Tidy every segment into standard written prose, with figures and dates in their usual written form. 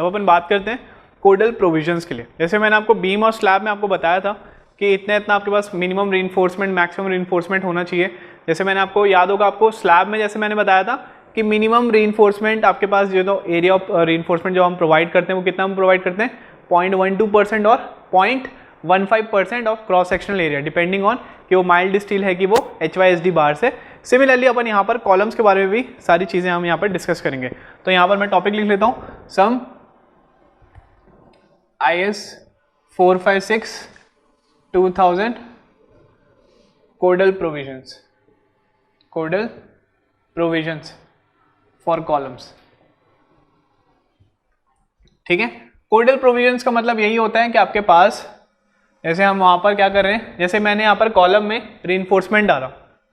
अब अपन बात करते हैं कोडल प्रोविजंस के लिए। जैसे मैंने आपको बीम और स्लैब में आपको बताया था कि इतना इतना आपके पास मिनिमम रीइंफोर्समेंट मैक्सिमम रीइंफोर्समेंट होना चाहिए। जैसे मैंने आपको याद होगा, आपको स्लैब में जैसे मैंने बताया था कि मिनिमम रीइंफोर्समेंट आपके पास जो तो एरिया ऑफ रीइंफोर्समेंट जो हम प्रोवाइड करते हैं वो कितना हम प्रोवाइड करते हैं 0.12% और 0.15% of cross sectional area, depending on कि वो माइल्ड स्टील है कि वो HYSD बार से। सिमिलरली अपन यहाँ पर कॉलम्स के बारे में भी सारी चीज़ें हम यहाँ पर डिस्कस करेंगे। तो यहाँ पर मैं टॉपिक लिख लेता हूँ, सम IS 456/2000 codal provisions for columns. ठीक है, कोडल प्रोविजंस का मतलब यही होता है कि आपके पास, जैसे हम वहाँ पर क्या कर रहे हैं, जैसे मैंने यहाँ पर कॉलम में रीइंफोर्समेंट डाला,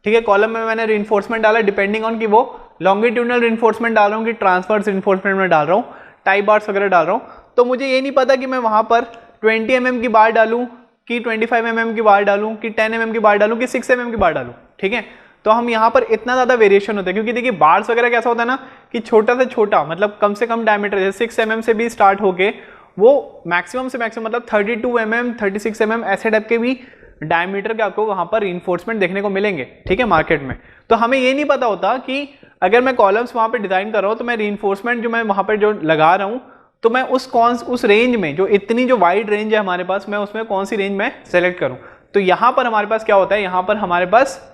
ठीक है, कॉलम में मैंने रीइंफोर्समेंट डाला डिपेंडिंग ऑन कि वो लॉन्गिट्यूडनल रीइंफोर्समेंट डाल रहा हूँ कि ट्रांसवर्स रीइंफोर्समेंट में डाल रहा हूँ, टाई बार्स वगैरह डाल रहा हूँ, तो मुझे ये नहीं पता कि मैं वहाँ पर 20 mm की बार डालूँ कि 25 mm की बार डालूँ कि 10 mm की बार डालूँ कि 6 mm की बार डालूँ। ठीक है, तो हम यहाँ पर इतना ज़्यादा वेरिएशन होता है, क्योंकि देखिए बार्स वगैरह कैसा होता है ना कि छोटा से छोटा मतलब कम से कम डायमीटर, जैसे 6 mm से भी स्टार्ट होके वो मैक्सिमम से मैक्सिमम मतलब 32 mm 36 mm ऐसे टाइप के भी डायमीटर के आपको वहाँ पर रीइंफोर्समेंट देखने को मिलेंगे। ठीक है, मार्केट में। तो हमें ये नहीं पता होता कि अगर मैं कॉलम्स वहाँ पर डिज़ाइन कर रहा हूँ तो मैं रीइंफोर्समेंट जो मैं वहाँ पर जो लगा रहा हूँ तो मैं उस रेंज में, जो इतनी जो वाइड रेंज है हमारे पास, मैं उसमें कौन सी रेंज में सेलेक्ट करूँ। तो यहाँ पर हमारे पास क्या होता है, यहाँ पर हमारे पास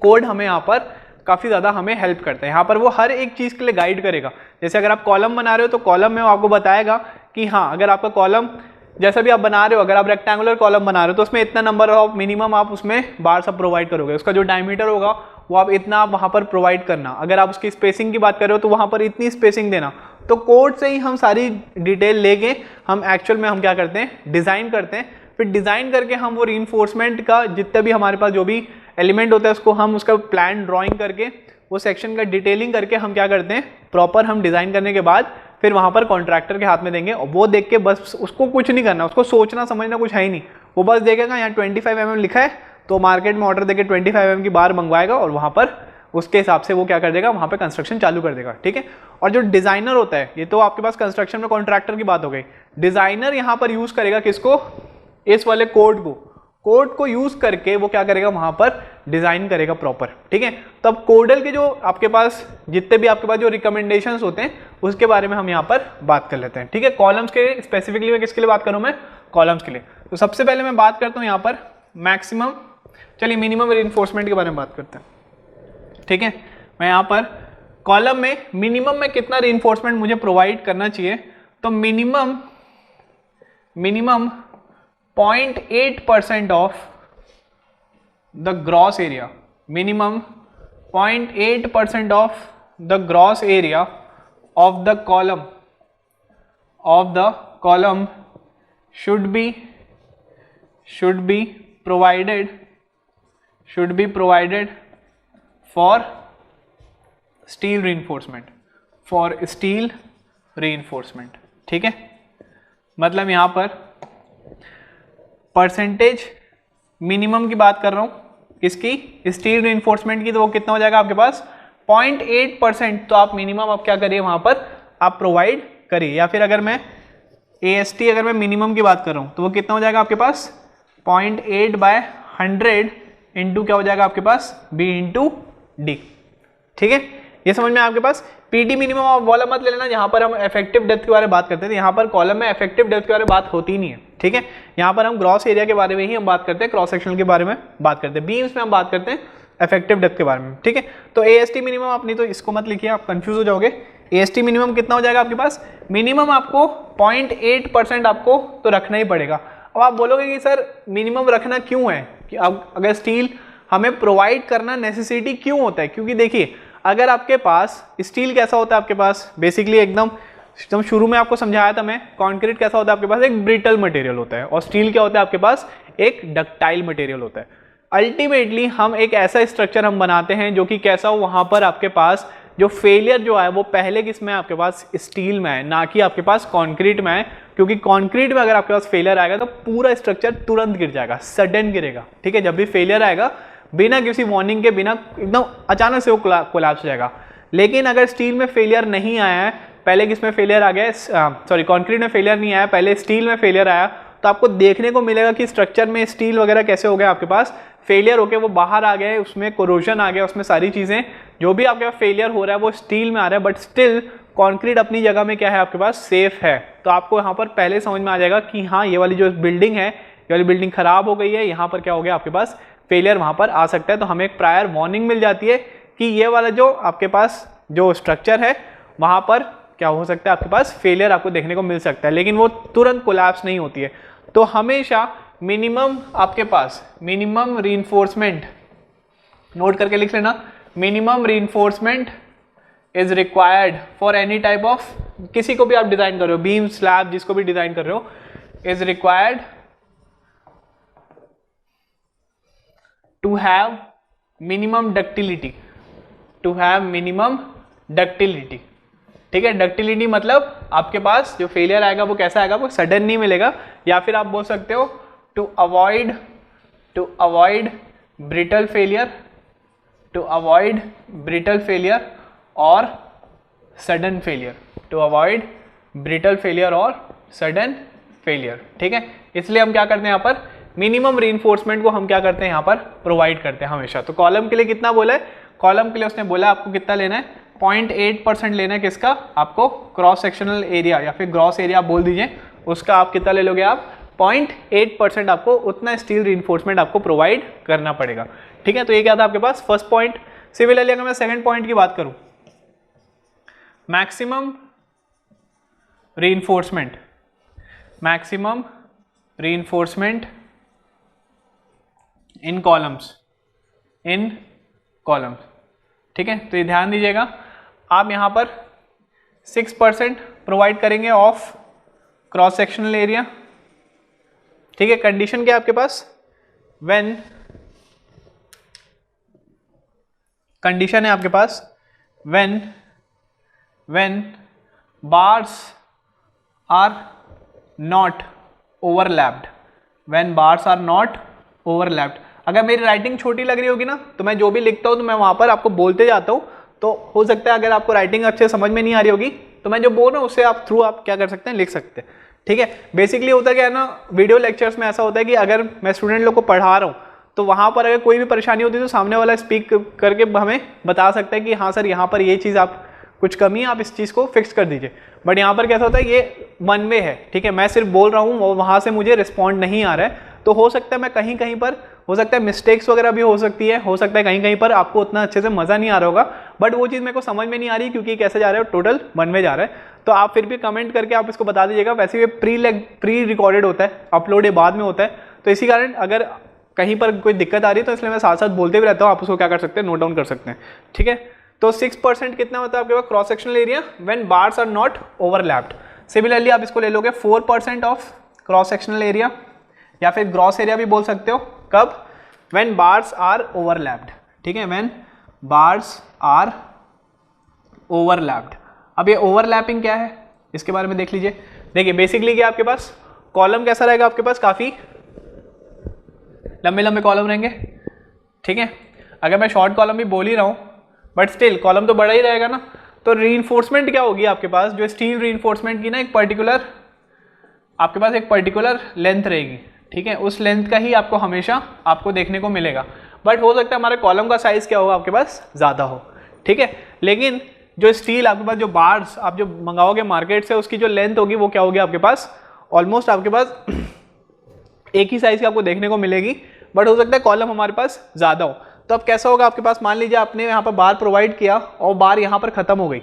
कोड हमें यहाँ पर काफ़ी ज़्यादा हमें हेल्प करता है। यहाँ पर वो हर एक चीज़ के लिए गाइड करेगा। जैसे अगर आप कॉलम बना रहे हो तो कॉलम में वो आपको बताएगा कि हाँ, अगर आपका कॉलम जैसा भी आप बना रहे हो, अगर आप रेक्टेंगुलर कॉलम बना रहे हो तो उसमें इतना नंबर ऑफ मिनिमम आप उसमें बार सब प्रोवाइड करोगे, उसका जो डायमीटर होगा वो आप इतना आप वहाँ पर प्रोवाइड करना। अगर आप उसकी स्पेसिंग की बात कर रहे हो तो वहाँ पर इतनी स्पेसिंग देना। तो कोड से ही हम सारी डिटेल लेके हम एक्चुअल में हम क्या करते हैं, डिज़ाइन करते हैं। फिर डिज़ाइन करके हम वो रीइंफोर्समेंट का जितना भी हमारे पास जो भी एलिमेंट होता है उसको हम उसका प्लान ड्राइंग करके वो सेक्शन का डिटेलिंग करके हम क्या करते हैं, प्रॉपर हम डिज़ाइन करने के बाद फिर वहाँ पर कॉन्ट्रैक्टर के हाथ में देंगे और वो देख के बस उसको कुछ नहीं करना, उसको सोचना समझना कुछ है ही नहीं। वो बस देखेगा यहाँ 25 mm लिखा है तो मार्केट में ऑर्डर देके 25 mm की बार मंगवाएगा और वहाँ पर उसके हिसाब से वो क्या कर देगा, वहाँ पे कंस्ट्रक्शन चालू कर देगा। ठीक है, और जो डिज़ाइनर होता है, ये तो आपके पास कंस्ट्रक्शन में कॉन्ट्रैक्टर की बात हो गई, डिज़ाइनर यहाँ पर यूज़ करेगा किसको, इस वाले कोड को यूज़ करके वो क्या करेगा, वहाँ पर डिज़ाइन करेगा प्रॉपर। ठीक है, तो अब कोडल के जो आपके पास जितने भी आपके पास जो रिकमेंडेशंस होते हैं उसके बारे में हम यहाँ पर बात कर लेते हैं। ठीक है, कॉलम्स के स्पेसिफिकली मैं किसके लिए बात करूँ, मैं कॉलम्स के लिए। तो सबसे पहले मैं बात करता हूँ यहाँ पर मैक्सिमम, चलिए मिनिमम रीइंफोर्समेंट के बारे में बात करते हैं। ठीक है, मैं यहाँ पर कॉलम में मिनिमम में कितना रीइंफोर्समेंट मुझे प्रोवाइड करना चाहिए, तो minimum 0.8% of the gross area, minimum 0.8% of the gross area of the column should be provided for steel reinforcement। ठीक है, मतलब यहाँ पर परसेंटेज मिनिमम की बात कर रहा हूँ किसकी, स्टील रीइंफोर्समेंट की, तो वो कितना हो जाएगा आपके पास 0.8%। तो आप मिनिमम आप क्या करिए, वहाँ पर आप प्रोवाइड करिए। या फिर अगर मैं AST अगर मैं मिनिमम की बात कर रहा हूँ तो वो कितना हो जाएगा आपके पास 0.8/100 इंटू क्या हो जाएगा आपके पास B इंटू D। ठीक है, ये समझ में आपके पास। PT मिनिमम आप वाला मत ले लेना, यहाँ पर हम इफेक्टिव डेप्थ के बारे में बात करते हैं। यहाँ पर कॉलम में इफेक्टिव डेप्थ के बारे में बात होती ही नहीं है। ठीक है, यहाँ पर हम ग्रॉस एरिया के बारे में ही हम बात करते हैं, क्रॉस सेक्शनल के बारे में बात करते हैं, बीम्स में हम बात करते हैं इफेक्टिव डेप्थ के बारे में। ठीक है, तो AST मिनिमम आप नहीं तो इसको मत लिखिए, आप कंफ्यूज हो जाओगे। AST मिनिमम कितना हो जाएगा आपके पास, मिनिमम आपको 0.8% आपको तो रखना ही पड़ेगा। अब आप बोलोगे कि सर मिनिमम रखना क्यों है, कि अब अगर स्टील हमें प्रोवाइड करना नेसेसिटी क्यों होता है, क्योंकि देखिए अगर आपके पास स्टील कैसा होता है, आपके पास बेसिकली एकदम शुरू में आपको समझाया था मैं, कंक्रीट कैसा होता है आपके पास एक ब्रिटल मटेरियल होता है और स्टील क्या होता है आपके पास एक डक्टाइल मटेरियल होता है। अल्टीमेटली हम एक ऐसा स्ट्रक्चर हम बनाते हैं जो कि कैसा हो, वहां पर आपके पास जो फेलियर जो है वो पहले किसमें आपके पास स्टील में है, ना कि आपके पास कंक्रीट में है। क्योंकि कंक्रीट में अगर आपके पास फेलियर आएगा तो पूरा स्ट्रक्चर तुरंत गिर जाएगा, सडन गिरेगा। ठीक है, जब भी फेलियर आएगा बिना किसी वार्निंग के, बिना एकदम अचानक से वो कोलैप्स हो जाएगा। लेकिन अगर स्टील में फेलियर नहीं आया है पहले किसमें फेलियर आ गया, सॉरी कंक्रीट में फेलियर नहीं आया, पहले स्टील में फेलियर आया, तो आपको देखने को मिलेगा कि स्ट्रक्चर में स्टील वगैरह कैसे हो गया आपके पास फेलियर होके वो बाहर आ गए, उसमें कोरोजन आ गया, उसमें सारी चीज़ें जो भी आपके पास फेलियर हो रहा है वो स्टील में आ रहा है, बट स्टिल कंक्रीट अपनी जगह में क्या है आपके पास सेफ है। तो आपको यहाँ पर पहले समझ में आ जाएगा कि हाँ ये वाली जो बिल्डिंग है, ये वाली बिल्डिंग खराब हो गई है, यहाँ पर क्या हो गया आपके पास फेलियर वहाँ पर आ सकता है। तो हमें एक प्रायर वार्निंग मिल जाती है कि ये वाला जो आपके पास जो स्ट्रक्चर है वहाँ पर क्या हो सकता है, आपके पास फेलियर आपको देखने को मिल सकता है, लेकिन वो तुरंत कोलैप्स नहीं होती है। तो हमेशा मिनिमम आपके पास मिनिमम रीइंफोर्समेंट नोट करके लिख लेना, minimum reinforcement is required for any type of, किसी को भी आप डिजाइन कर रहे हो, बीम स्लैब जिसको भी डिजाइन कर रहे हो, is required to have minimum ductility, to have minimum ductility. ठीक है, डक्टिलिटी मतलब आपके पास जो फेलियर आएगा वो कैसा आएगा, वो सडन नहीं मिलेगा, या फिर आप बोल सकते हो to avoid brittle failure, to avoid brittle failure और sudden failure, to avoid brittle failure और सडन फेलियर। ठीक है, इसलिए हम क्या करते हैं यहाँ पर मिनिमम रीइंफोर्समेंट को हम क्या करते हैं यहाँ पर प्रोवाइड करते हैं हमेशा। तो कॉलम के लिए कितना बोला है, कॉलम के लिए उसने बोला आपको कितना लेना है, 0.8% लेना है किसका, आपको क्रॉस सेक्शनल एरिया या फिर ग्रॉस एरिया आप बोल दीजिए, उसका आप कितना ले लोगे, आप 0.8% आपको उतना स्टील रीइंफोर्समेंट आपको प्रोवाइड करना पड़ेगा। ठीक है, तो ये क्या था आपके पास फर्स्ट पॉइंट। सिमिलरली अगर मैं सेकंड पॉइंट की बात करूं, मैक्सिमम रीइंफोर्समेंट, मैक्सिमम रीइंफोर्समेंट इन कॉलम्स, इन कॉलम्स। ठीक है, तो ये ध्यान दीजिएगा, आप यहां पर 6% प्रोवाइड करेंगे ऑफ क्रॉस सेक्शनल एरिया। ठीक है, कंडीशन क्या है आपके पास, व्हेन कंडीशन है आपके पास when bars are not overlapped, when bars are not overlapped. अगर मेरी राइटिंग छोटी लग रही होगी ना तो मैं जो भी लिखता हूँ तो मैं वहाँ पर आपको बोलते जाता हूँ, तो हो सकता है अगर आपको राइटिंग अच्छे समझ में नहीं आ रही होगी तो मैं जो बोल रहा हूँ उससे आप थ्रू आप क्या कर सकते हैं, लिख सकते हैं। ठीक है, बेसिकली होता क्या है ना, वीडियो लेक्चर्स में ऐसा होता है कि अगर मैं स्टूडेंट लोग को पढ़ा रहा हूँ तो वहाँ पर अगर कोई भी परेशानी होती है तो सामने वाला स्पीक करके हमें बता सकता है कि हाँ सर यहाँ पर ये चीज़ आप कुछ कमी है, आप इस चीज़ को फिक्स कर दीजिए। बट यहाँ पर कैसा होता है, ये वन वे है। ठीक है, मैं सिर्फ बोल रहा हूँ और वहाँ से मुझे रिस्पॉन्ड नहीं आ रहा है, तो हो सकता है मैं कहीं कहीं पर हो सकता है मिस्टेक्स वगैरह भी हो सकती है, हो सकता है कहीं कहीं पर आपको उतना अच्छे से मज़ा नहीं आ रहा होगा, बट वो चीज़ मेरे को समझ में नहीं आ रही क्योंकि कैसे जा रहा है, टोटल वन वे जा रहा है। तो आप फिर भी कमेंट करके आप इसको बता दीजिएगा। वैसे ये प्री रिकॉर्डेड होता है, अपलोड ये बाद में होता है, तो इसी कारण अगर कहीं पर कोई दिक्कत आ रही है तो इसलिए मैं साथ साथ बोलते भी रहता हूँ, आप उसको क्या कर सकते हैं, नोट डाउन कर सकते हैं। ठीक है, तो 6% कितना होता है आपके पास cross sectional area when bars are not overlapped. Similarly आप इसको ले लोगे 4% ऑफ क्रॉस सेक्शनल एरिया, या फिर ग्रॉस एरिया भी बोल सकते हो, कब, व्हेन बार्स आर ओवरलैप्ड। ठीक है, व्हेन बार्स आर ओवरलैप्ड। अब ये ओवरलैपिंग क्या है इसके बारे में देख लीजिए। देखिए बेसिकली क्या आपके पास कॉलम कैसा रहेगा, आपके पास काफी लंबे लंबे कॉलम रहेंगे। ठीक है, अगर मैं शॉर्ट कॉलम भी बोल ही रहा हूँ बट स्टिल कॉलम तो बड़ा ही रहेगा ना। तो रीइंफोर्समेंट क्या होगी आपके पास, जो स्टील रीइंफोर्समेंट की ना एक पर्टिकुलर आपके पास एक पर्टिकुलर लेंथ रहेगी। ठीक है, उस लेंथ का ही आपको हमेशा आपको देखने को मिलेगा, बट हो सकता है हमारे कॉलम का साइज क्या होगा आपके पास ज़्यादा हो। ठीक है, लेकिन जो स्टील आपके पास जो बार्स आप जो मंगाओगे मार्केट से उसकी जो लेंथ होगी वो क्या होगी आपके पास ऑलमोस्ट आपके पास एक ही साइज की आपको देखने को मिलेगी, बट हो सकता है कॉलम हमारे पास ज़्यादा हो। तो अब कैसा होगा आपके पास, मान लीजिए आपने यहाँ पर बार प्रोवाइड किया और बार यहाँ पर खत्म हो गई।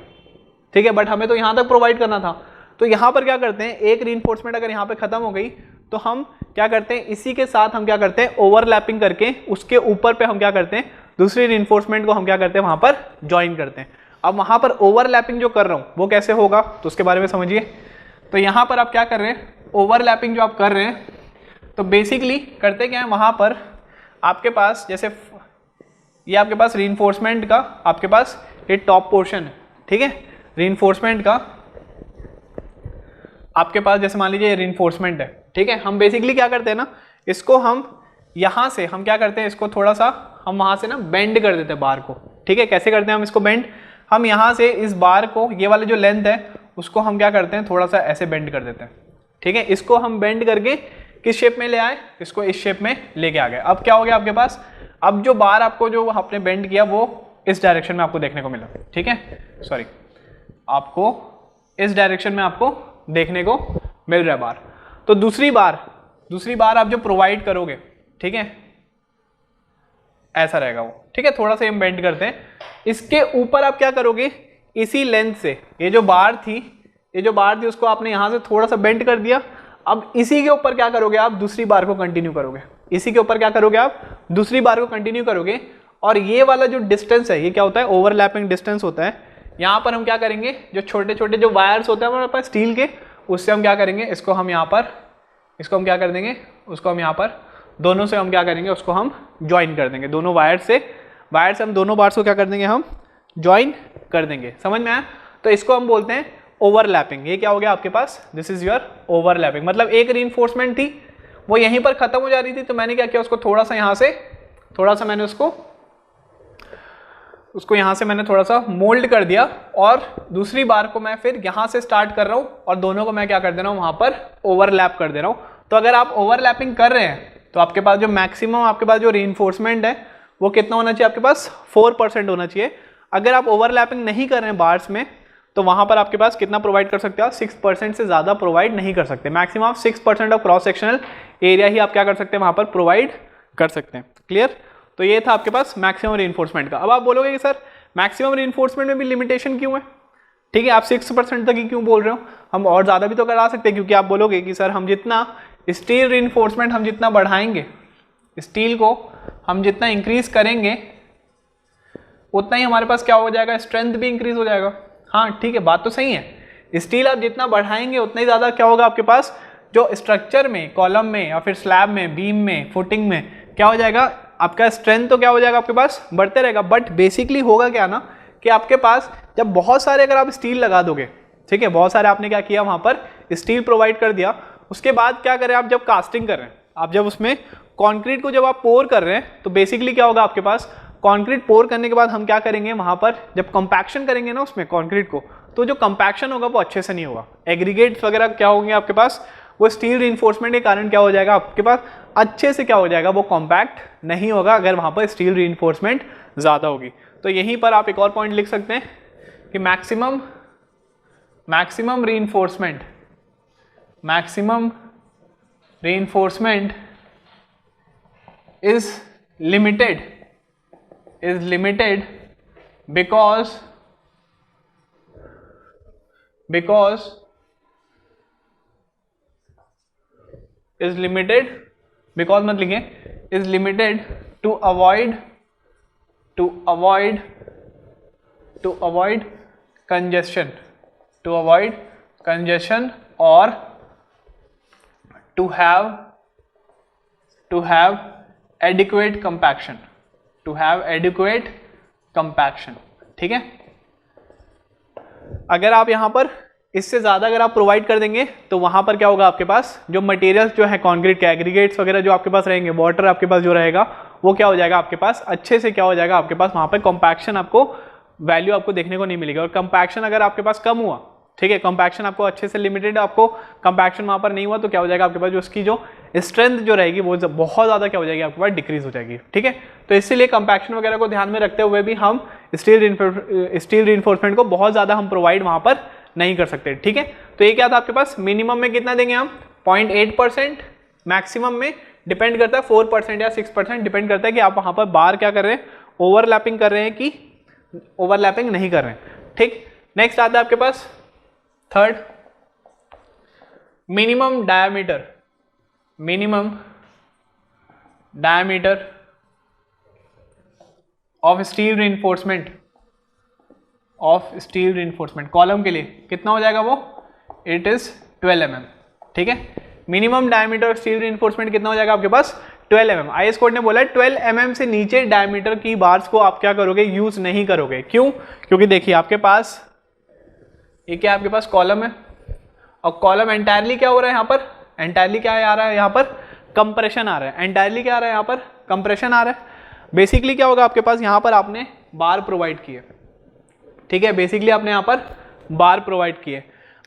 ठीक है, बट हमें तो यहाँ तक प्रोवाइड करना था, तो यहाँ पर क्या करते हैं, एक रीइंफोर्समेंट अगर यहाँ पर खत्म हो गई तो हम क्या करते हैं, इसी के साथ हम क्या करते हैं, ओवरलैपिंग करके उसके ऊपर पे हम क्या करते हैं, दूसरी रीइंफोर्समेंट को हम क्या करते हैं वहाँ पर ज्वाइन करते हैं। अब वहाँ पर ओवरलैपिंग जो कर रहा हूँ वो कैसे होगा तो उसके बारे में समझिए। तो यहाँ पर आप क्या कर रहे हैं, ओवरलैपिंग जो आप कर रहे हैं तो बेसिकली करते क्या है, वहाँ पर आपके पास जैसे ये आपके पास रीइंफोर्समेंट का आपके पास ये टॉप पोर्शन है। ठीक है, रीइंफोर्समेंट का आपके पास जैसे मान लीजिए रीइंफोर्समेंट है। ठीक है, हम बेसिकली क्या करते हैं ना, इसको हम यहाँ से हम क्या करते हैं, इसको थोड़ा सा हम वहाँ से ना बेंड कर देते हैं बार को। ठीक है, कैसे करते हैं हम इसको बेंड, हम यहाँ से इस बार को ये वाले जो लेंथ है उसको हम क्या करते हैं, थोड़ा सा ऐसे बेंड कर देते हैं। ठीक है, इसको हम बेंड करके किस शेप में ले आए, इसको इस शेप में लेके आ गए। अब क्या हो गया आपके पास, अब जो बार आपको जो आपने बेंड किया वो इस डायरेक्शन में आपको देखने को मिला। ठीक है, सॉरी, आपको इस डायरेक्शन में आपको देखने को मिल रहा है बार। तो दूसरी बार आप जो प्रोवाइड करोगे, ठीक है, ऐसा रहेगा वो। ठीक है, थोड़ा सा हम बेंड करते हैं। इसके ऊपर आप क्या करोगे, इसी लेंथ से ये जो बार थी उसको आपने यहां से थोड़ा सा बेंड कर दिया। अब इसी के ऊपर क्या करोगे आप, दूसरी बार को कंटिन्यू करोगे। इसी के ऊपर क्या करोगे आप, दूसरी बार को कंटिन्यू करोगे। और ये वाला जो डिस्टेंस है, ये क्या होता है, ओवरलैपिंग डिस्टेंस होता है। यहाँ पर हम क्या करेंगे, जो छोटे छोटे जो वायर्स होते हैं हमारे पास स्टील के, उससे हम क्या करेंगे, इसको हम क्या कर देंगे, उसको हम यहाँ पर दोनों से हम क्या करेंगे, उसको हम ज्वाइन कर देंगे। दोनों वायर से हम दोनों बार्स को क्या कर देंगे, हम ज्वाइन कर देंगे। समझ में आया? तो इसको हम बोलते हैं ओवरलैपिंग। ये क्या हो गया आपके पास, दिस इज योर ओवरलैपिंग। मतलब एक रीइंफोर्समेंट थी, वो यहीं पर खत्म हो जा रही थी, तो मैंने क्या किया, उसको थोड़ा सा यहाँ से मैंने उसको यहाँ से मैंने थोड़ा सा मोल्ड कर दिया। और दूसरी बार को मैं फिर यहाँ से स्टार्ट कर रहा हूँ और दोनों को मैं क्या कर दे रहा हूँ, वहाँ पर ओवरलैप कर दे रहा हूँ। तो अगर आप ओवरलैपिंग कर रहे हैं तो आपके पास जो मैक्सिमम आपके पास जो रीइंफोर्समेंट है वो कितना होना चाहिए, आपके पास 4% होना चाहिए। अगर आप ओवरलैपिंग नहीं कर रहे हैं बार्स में, तो वहाँ पर आपके पास कितना प्रोवाइड कर सकते हो, 6% से ज़्यादा प्रोवाइड नहीं कर सकते। मैक्सिमम आप 6% ऑफ क्रॉस सेक्शनल एरिया ही आप क्या कर सकते हैं, वहाँ पर प्रोवाइड कर सकते हैं। क्लियर? तो ये था आपके पास मैक्सिमम रीइंफोर्समेंट का। अब आप बोलोगे कि सर मैक्सिमम रीइंफोर्समेंट में भी लिमिटेशन क्यों है? ठीक है, आप 6% तक ही क्यों बोल रहे हो, हम और ज़्यादा भी तो करा सकते हैं। क्योंकि आप बोलोगे कि सर हम जितना स्टील रीइंफोर्समेंट हम जितना बढ़ाएंगे, स्टील को हम जितना इंक्रीज करेंगे, उतना ही हमारे पास क्या हो जाएगा, स्ट्रेंथ भी इंक्रीज हो जाएगा। हाँ ठीक है, बात तो सही है। स्टील आप जितना बढ़ाएंगे उतना ही ज़्यादा क्या होगा आपके पास, जो स्ट्रक्चर में, कॉलम में या फिर स्लैब में, बीम में, फुटिंग में क्या हो जाएगा, आपका स्ट्रेंथ तो क्या हो जाएगा आपके पास, बढ़ते रहेगा। बट बेसिकली होगा क्या ना, कि आपके पास जब बहुत सारे अगर आप स्टील लगा दोगे, ठीक है, बहुत सारे आपने क्या किया वहाँ पर स्टील प्रोवाइड कर दिया, उसके बाद क्या करें आप, जब कास्टिंग कर रहे हैं, आप जब उसमें कंक्रीट को जब आप पोर कर रहे हैं, तो बेसिकली क्या होगा आपके पास, कंक्रीट पोर करने के बाद हम क्या करेंगे, वहाँ पर जब कंपैक्शन करेंगे ना उसमें कंक्रीट को, तो जो कंपैक्शन होगा वो अच्छे से नहीं होगा। एग्रीगेट्स वगैरह क्या होंगे आपके पास, वो स्टील रीइंफोर्समेंट के कारण क्या हो जाएगा आपके पास, अच्छे से क्या हो जाएगा, वो कॉम्पैक्ट नहीं होगा अगर वहाँ पर स्टील रीइंफोर्समेंट ज़्यादा होगी। तो यहीं पर आप एक और पॉइंट लिख सकते हैं कि maximum reinforcement is limited because मत लिखें, is limited to avoid congestion or to have adequate compaction, ठीक है। अगर आप यहां पर इससे ज़्यादा अगर आप प्रोवाइड कर देंगे तो वहाँ पर क्या होगा आपके पास, जो मटेरियल्स जो है कंक्रीट के एग्रीगेट्स वगैरह जो आपके पास रहेंगे, वाटर आपके पास जो रहेगा वो क्या हो जाएगा आपके पास, अच्छे से क्या हो जाएगा आपके पास, वहाँ पर कॉम्पैक्शन आपको वैल्यू आपको देखने को नहीं मिलेगी। और कॉम्पैक्शन अगर आपके पास कम हुआ, ठीक है, कॉम्पैक्शन आपको अच्छे से लिमिटेड, आपको कॉम्पैक्शन वहाँ पर नहीं हुआ, तो क्या हो जाएगा आपके पास, जो उसकी जो स्ट्रेंथ जो रहेगी वो बहुत ज़्यादा क्या हो जाएगी आपके पास, डिक्रीज हो जाएगी। ठीक है, तो इसीलिए कॉम्पैक्शन वगैरह को ध्यान में रखते हुए भी हम स्टील रीइंफोर्समेंट को बहुत ज़्यादा हम प्रोवाइड वहाँ पर नहीं कर सकते। ठीक है, तो ये क्या था आपके पास, मिनिमम में कितना देंगे हम 0.8%, मैक्सिमम में डिपेंड करता है 4% या 6%, डिपेंड करता है कि आप वहाँ पर बार क्या कर रहे हैं, ओवरलैपिंग कर रहे हैं कि ओवरलैपिंग नहीं कर रहे हैं। ठीक, नेक्स्ट आता है आपके पास third, minimum diameter of steel reinforcement column के लिए कितना हो जाएगा वो, इट इज 12 mm। ठीक है, minimum diameter of steel reinforcement कितना हो जाएगा आपके पास, 12 mm। आईएस कोड ने बोला है 12 mm से नीचे डायमीटर की बार्स को आप क्या करोगे, यूज नहीं करोगे। क्यों? क्योंकि देखिए आपके पास ये क्या, आपके पास कॉलम है, और कॉलम एंटायरली क्या हो रहा है यहाँ पर, एंटायरली क्या आ रहा है यहाँ पर, कंप्रेशन आ रहा है। एंटायरली क्या आ रहा है यहाँ पर, कंप्रेशन आ रहा है। बेसिकली क्या होगा आपके पास, यहाँ पर आपने बार प्रोवाइड किए, ठीक है, बेसिकली आपने यहाँ पर बार प्रोवाइड किए।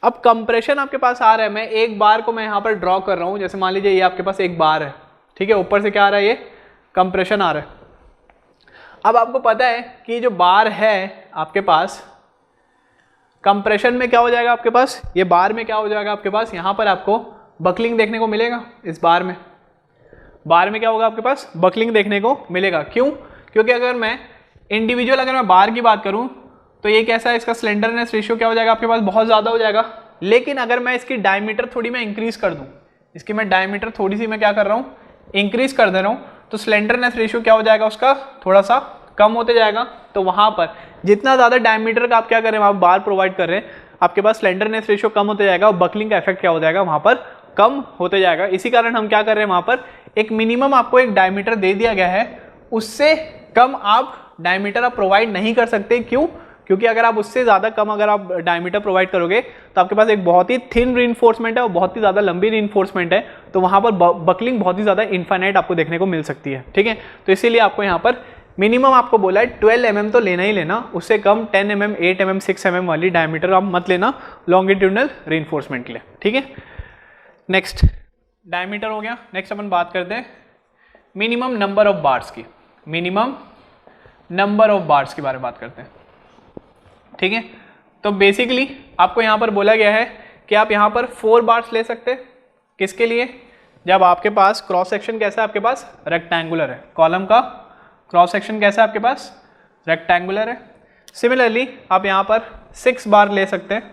अब कंप्रेशन आपके पास आ रहा है, मैं एक बार को मैं यहाँ पर ड्रॉ कर रहा हूँ, जैसे मान लीजिए ये आपके पास एक बार है, ठीक है, ऊपर से क्या आ रहा है, ये कंप्रेशन आ रहा है। अब आपको पता है कि जो बार है आपके पास कंप्रेशन में क्या हो जाएगा आपके पास, ये बार में क्या हो जाएगा आपके पास, यहाँ पर आपको बकलिंग देखने को मिलेगा। इस बार में क्या होगा आपके पास, बकलिंग देखने को मिलेगा। क्यों? क्योंकि अगर मैं इंडिविजुअल अगर मैं बार की बात करूं तो ये कैसा है, इसका स्लेंडरनेस रेशियो क्या हो जाएगा आपके पास, बहुत ज़्यादा हो जाएगा। लेकिन अगर मैं इसकी डायमीटर थोड़ी मैं इंक्रीज कर दूं, इसकी मैं डायमीटर थोड़ी सी मैं क्या कर रहा हूँ, इंक्रीज कर दे रहा हूँ, तो स्लेंडरनेस रेशियो क्या हो जाएगा उसका, थोड़ा सा कम होते जाएगा। तो वहाँ पर जितना ज़्यादा डायमीटर का आप क्या कर रहे हैं, आप बार प्रोवाइड कर रहे हैं, आपके पास स्लेंडरनेस रेशियो कम होते जाएगा और बकलिंग का इफेक्ट क्या हो जाएगा वहाँ पर, कम होते जाएगा। इसी कारण हम क्या कर रहे हैं, वहाँ पर एक मिनिमम आपको एक डायमीटर दे दिया गया है, उससे कम आप डायमीटर आप प्रोवाइड नहीं कर सकते। क्यों? क्योंकि अगर आप उससे ज़्यादा कम अगर आप डायमीटर प्रोवाइड करोगे तो आपके पास एक बहुत ही थिन रीइंफोर्समेंट है और बहुत ही ज़्यादा लंबी रीइंफोर्समेंट है, तो वहाँ पर बकलिंग बहुत ही ज़्यादा इनफाइनाइट आपको देखने को मिल सकती है। ठीक है, तो इसीलिए आपको यहाँ पर मिनिमम आपको बोला है 12 mm तो लेना ही लेना, उससे कम 10 mm, 8 mm, 6 mm वाली डायमीटर आप मत लेना लॉन्गिट्यूडनल रीइंफोर्समेंट के लिए। ठीक है, नेक्स्ट डायमीटर हो गया। नेक्स्ट अपन बात करते हैं मिनिमम नंबर ऑफ बार्स की, मिनिमम नंबर ऑफ बार्स के बारे में बात करते हैं। ठीक है, तो बेसिकली आपको यहाँ पर बोला गया है कि आप यहाँ पर 4 बार्स ले सकते हैं। किसके लिए? जब आपके पास क्रॉस सेक्शन कैसा है, आपके पास रेक्टेंगुलर है, कॉलम का क्रॉस सेक्शन कैसा है आपके पास, रेक्टेंगुलर है। सिमिलरली आप यहाँ पर 6 बार ले सकते हैं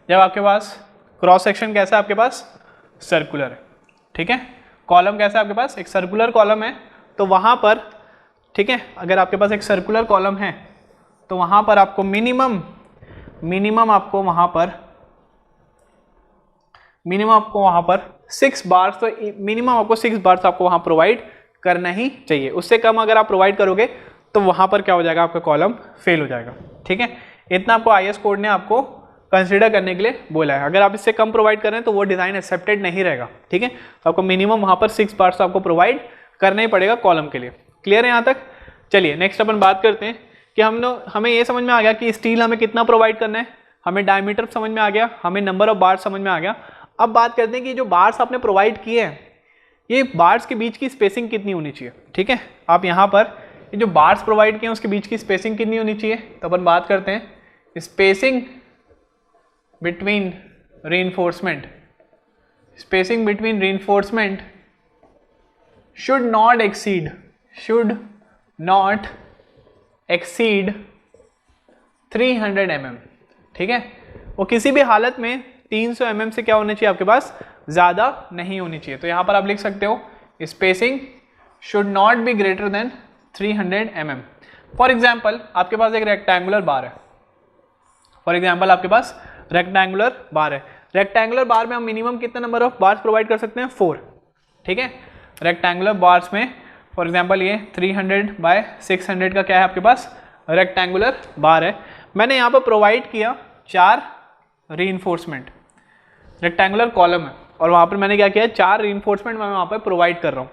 जब आपके पास क्रॉस सेक्शन कैसा है आपके पास, सर्कुलर है। ठीक है, कॉलम कैसा है आपके पास, एक सर्कुलर कॉलम है, तो वहाँ पर ठीक है, अगर आपके पास एक सर्कुलर कॉलम है तो वहाँ पर आपको मिनिमम आपको वहाँ पर 6 बार्स, तो मिनिमम आपको 6 बार्स आपको वहाँ प्रोवाइड करना ही चाहिए। उससे कम अगर आप प्रोवाइड करोगे तो वहाँ पर क्या हो जाएगा, आपका कॉलम फेल हो जाएगा। ठीक है, इतना आपको IS कोड ने आपको कंसीडर करने के लिए बोला है। अगर आप इससे कम प्रोवाइड करें तो वो डिज़ाइन एक्सेप्टेड नहीं रहेगा। ठीक है, तो आपको मिनिमम वहाँ पर 6 बार्स आपको प्रोवाइड करना ही पड़ेगा कॉलम के लिए। क्लियर है यहाँ तक? चलिए नेक्स्ट अपन बात करते हैं कि हमें ये समझ में आ गया कि स्टील हमें कितना प्रोवाइड करना है, हमें डायमीटर समझ में आ गया, हमें नंबर ऑफ बार्स समझ में आ गया। अब बात करते हैं कि जो बार्स आपने प्रोवाइड किए हैं, ये बार्स के बीच की स्पेसिंग कितनी होनी चाहिए। ठीक है, आप यहाँ पर ये जो बार्स प्रोवाइड किए हैं उसके बीच की स्पेसिंग कितनी होनी चाहिए, तो अपन बात करते हैं spacing between reinforcement, spacing between reinforcement should not exceed 300 mm। ठीक है, वो किसी भी हालत में 300 mm से क्या होना चाहिए आपके पास, ज़्यादा नहीं होनी चाहिए। तो यहाँ पर आप लिख सकते हो spacing should not be greater than 300 mm। For example आपके पास एक रेक्टेंगुलर बार है, रेक्टेंगुलर बार में हम मिनिमम कितने नंबर ऑफ बार्स प्रोवाइड कर सकते हैं, 4। ठीक है, रेक्टेंगुलर बार्स में फॉर एग्जांपल ये 300/600 का क्या है आपके पास, रेक्टेंगुलर बार है। मैंने यहाँ पर प्रोवाइड किया 4 रीइंफोर्समेंट, रेक्टेंगुलर कॉलम है और वहाँ पर मैंने क्या किया, 4 रीइंफोर्समेंट मैं वहाँ पर प्रोवाइड कर रहा हूँ।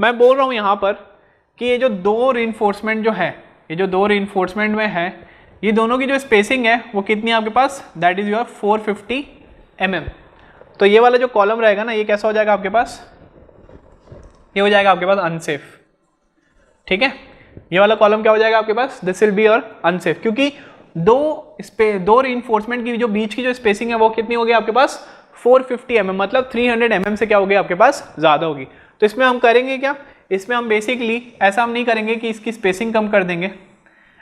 मैं बोल रहा हूँ यहाँ पर कि ये जो 2 रीइंफोर्समेंट जो है, ये जो 2 रीइंफोर्समेंट में है, ये दोनों की जो स्पेसिंग है वो कितनी है आपके पास, दैट इज़ योर 450 mm। तो ये वाला जो कॉलम रहेगा ना, ये कैसा हो जाएगा आपके पास, ये हो जाएगा आपके पास अनसेफ। ठीक है, ये वाला कॉलम क्या हो जाएगा आपके पास, this will be your unsafe, क्योंकि दो रीइंफोर्समेंट की जो बीच की जो स्पेसिंग है वो कितनी होगी आपके पास, 450 mm, मतलब 300 mm से क्या होगी आपके पास, ज़्यादा होगी। तो इसमें हम करेंगे क्या, इसमें हम बेसिकली ऐसा हम नहीं करेंगे कि इसकी स्पेसिंग कम कर देंगे,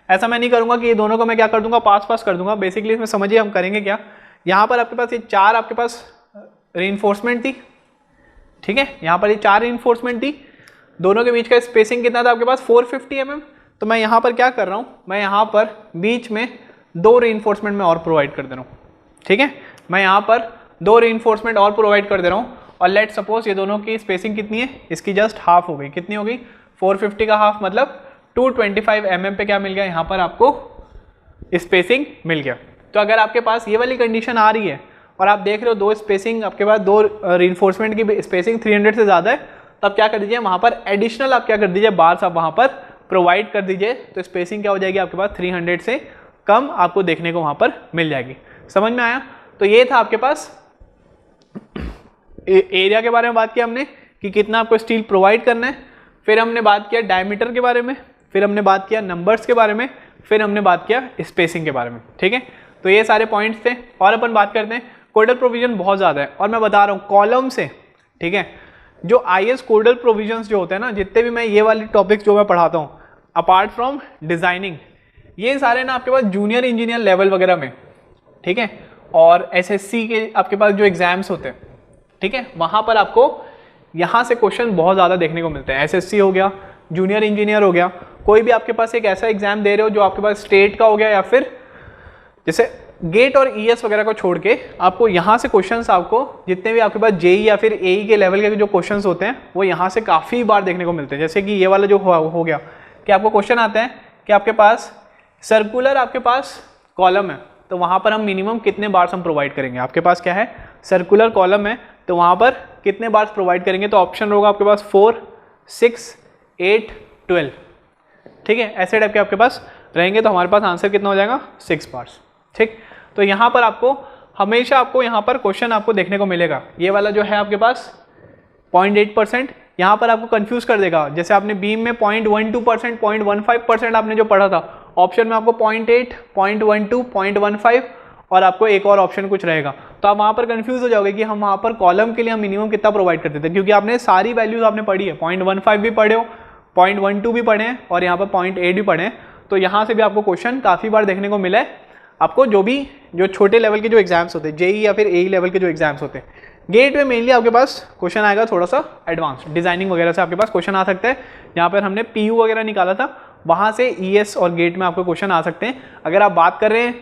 ऐसा मैं नहीं करूँगा कि ये दोनों को मैं क्या कर दूंगा, पास कर दूंगा। बेसिकली इसमें समझिए हम करेंगे क्या, यहाँ पर आपके पास ये 4 आपके पास रीइंफोर्समेंट थी। ठीक है, यहाँ पर ये 4 रीइंफोर्समेंट थी, दोनों के बीच का स्पेसिंग कितना था आपके पास, 450 mm। तो मैं यहाँ पर क्या कर रहा हूँ, मैं यहाँ पर बीच में 2 रीइंफोर्समेंट में और प्रोवाइड कर दे रहा हूँ। ठीक है, मैं यहाँ पर 2 रीइंफोर्समेंट और प्रोवाइड कर दे रहा हूँ और लेट सपोज ये दोनों की स्पेसिंग कितनी है, इसकी जस्ट हाफ हो गई। कितनी हो गई, 450 का हाफ मतलब 225 mm पे क्या मिल गया, यहाँ पर आपको स्पेसिंग मिल गया। तो अगर आपके पास ये वाली कंडीशन आ रही है और आप देख रहे हो 2 स्पेसिंग आपके पास 2 रीइंफोर्समेंट की स्पेसिंग 300 से ज़्यादा है, तब क्या कर दीजिए, वहाँ पर एडिशनल आप क्या कर दीजिए, बार्स आप वहाँ पर प्रोवाइड कर दीजिए। तो स्पेसिंग क्या हो जाएगी आपके पास, 300 से कम आपको देखने को वहाँ पर मिल जाएगी। समझ में आया? तो ये था आपके पास एरिया के बारे में बात किया हमने कि कितना आपको स्टील प्रोवाइड करना है, फिर हमने बात किया डायमीटर के बारे में, फिर हमने बात किया नंबर्स के बारे में, फिर हमने बात किया स्पेसिंग के बारे में। ठीक है, तो ये सारे पॉइंट्स थे। और अपन बात करते हैं, कोडल प्रोविजन बहुत ज़्यादा है और मैं बता रहा हूँ कॉलम से, ठीक है, जो IS कोडल प्रोविजंस जो होते हैं ना, जितने भी मैं ये वाले टॉपिक्स जो मैं पढ़ाता हूँ अपार्ट फ्रॉम डिज़ाइनिंग, ये सारे ना आपके पास जूनियर इंजीनियर लेवल वगैरह में, ठीक है, और SSC के आपके पास जो एग्जाम्स होते हैं, ठीक है, वहाँ पर आपको यहाँ से क्वेश्चन बहुत ज़्यादा देखने को मिलते हैं। SSC हो गया, जूनियर इंजीनियर हो गया, कोई भी आपके पास एक ऐसा एग्जाम दे रहे हो जो आपके पास स्टेट का हो गया या फिर जैसे गेट और ES वगैरह को छोड़ के आपको यहाँ से क्वेश्चंस, आपको जितने भी आपके पास JEE या फिर AE के लेवल के जो क्वेश्चंस होते हैं वो यहाँ से काफ़ी बार देखने को मिलते हैं। जैसे कि ये वाला जो हो गया कि आपको क्वेश्चन आते हैं कि आपके पास सर्कुलर आपके पास कॉलम है, तो वहाँ पर हम मिनिमम कितने बार्स हम प्रोवाइड करेंगे। आपके पास क्या है, सर्कुलर कॉलम है, तो वहाँ पर कितने बार्स प्रोवाइड करेंगे, तो ऑप्शन होगा आपके पास 4, 6, 8, 12। ठीक है, ऐसे टाइप के आपके पास रहेंगे, तो हमारे पास आंसर कितना हो जाएगा, 6 बार्स। ठीक, तो यहाँ पर आपको हमेशा आपको यहाँ पर क्वेश्चन आपको देखने को मिलेगा। ये वाला जो है आपके पास 0.8%, यहाँ पर आपको कंफ्यूज कर देगा। जैसे आपने बीम में 0.12%, 0.15% आपने जो पढ़ा था, ऑप्शन में आपको 0.8, 0.12, 0.15 और आपको एक और ऑप्शन कुछ रहेगा, तो आप वहाँ पर कंफ्यूज हो जाओगे कि हम वहाँ पर कॉलम के लिए हम मिनिमम कितना प्रोवाइड करते थे, क्योंकि आपने सारी वैल्यूज आपने पढ़ी है, 0.15 भी पढ़े हो, 0.12 भी पढ़े हैं और यहाँ पर 0.8 भी पढ़े हैं। तो यहाँ से भी आपको क्वेश्चन काफ़ी बार देखने को मिला है। आपको जो छोटे लेवल के जो एग्जाम्स होते हैं, JEE या फिर AE लेवल के जो एग्जाम्स होते हैं, गेट में मेनली आपके पास क्वेश्चन आएगा थोड़ा सा एडवांस, डिजाइनिंग वगैरह से आपके पास क्वेश्चन आ सकते हैं। यहाँ पर हमने PU वगैरह निकाला था, वहाँ से ES और गेट में आपको क्वेश्चन आ सकते हैं। अगर आप बात कर रहे हैं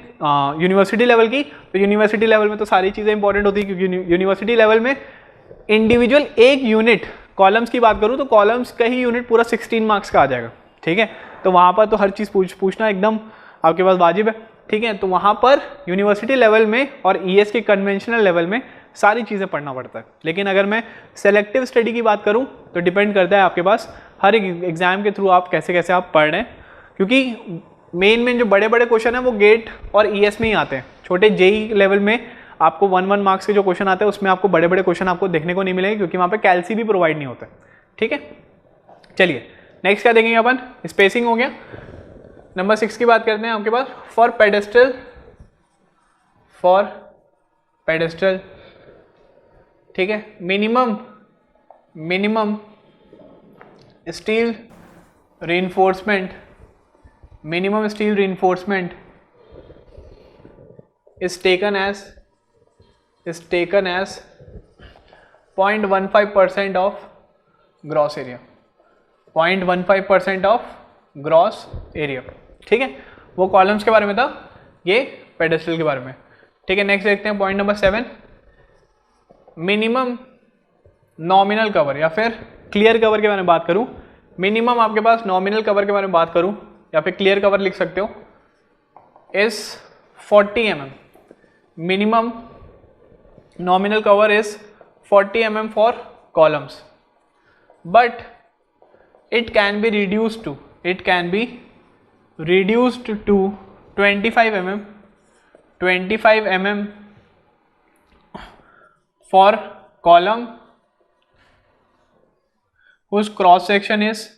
यूनिवर्सिटी लेवल की, तो यूनिवर्सिटी लेवल में तो सारी चीज़ें इंपॉर्टेंट होती है, क्योंकि यूनिवर्सिटी लेवल में इंडिविजुअल एक यूनिट, कॉलम्स की बात करूँ तो कॉलम्स का ही यूनिट पूरा 16 मार्क्स का आ जाएगा। ठीक है, तो वहाँ पर तो हर चीज़ पूछना एकदम आपके पास वाजिब है। ठीक है, तो वहाँ पर यूनिवर्सिटी लेवल में और ES के कन्वेंशनल लेवल में सारी चीज़ें पढ़ना पड़ता है। लेकिन अगर मैं सेलेक्टिव स्टडी की बात करूँ तो डिपेंड करता है आपके पास हर एक एग्जाम के थ्रू आप कैसे कैसे आप पढ़ रहे हैं, क्योंकि मेन जो बड़े बड़े क्वेश्चन है वो गेट और ES में ही आते हैं। छोटे JEE लेवल में आपको 1 मार्क्स के जो क्वेश्चन आते हैं उसमें आपको बड़े बड़े क्वेश्चन आपको देखने को नहीं मिलेंगे, क्योंकि वहाँ पे कैल्सी भी प्रोवाइड नहीं होता है। ठीक है, चलिए नेक्स्ट क्या देखेंगे अपन, स्पेसिंग हो गया। नंबर 6 की बात करते हैं आपके पास, फॉर पेडेस्ट्रल, ठीक है, minimum steel reinforcement is taken as 0.15% of gross area, 0.15% of gross area। ठीक है, वो कॉलम्स के बारे में था, ये पेडेस्ट्रल के बारे में। ठीक है, नेक्स्ट देखते हैं point number 7, minimum nominal cover या फिर क्लियर कवर के बारे में बात करूं, मिनिमम आपके पास नॉमिनल कवर के बारे में बात करूं या फिर क्लियर कवर लिख सकते हो, is 40 mm। Minimum nominal cover is 40 mm for columns, but it can be reduced to 25 mm for column whose cross section is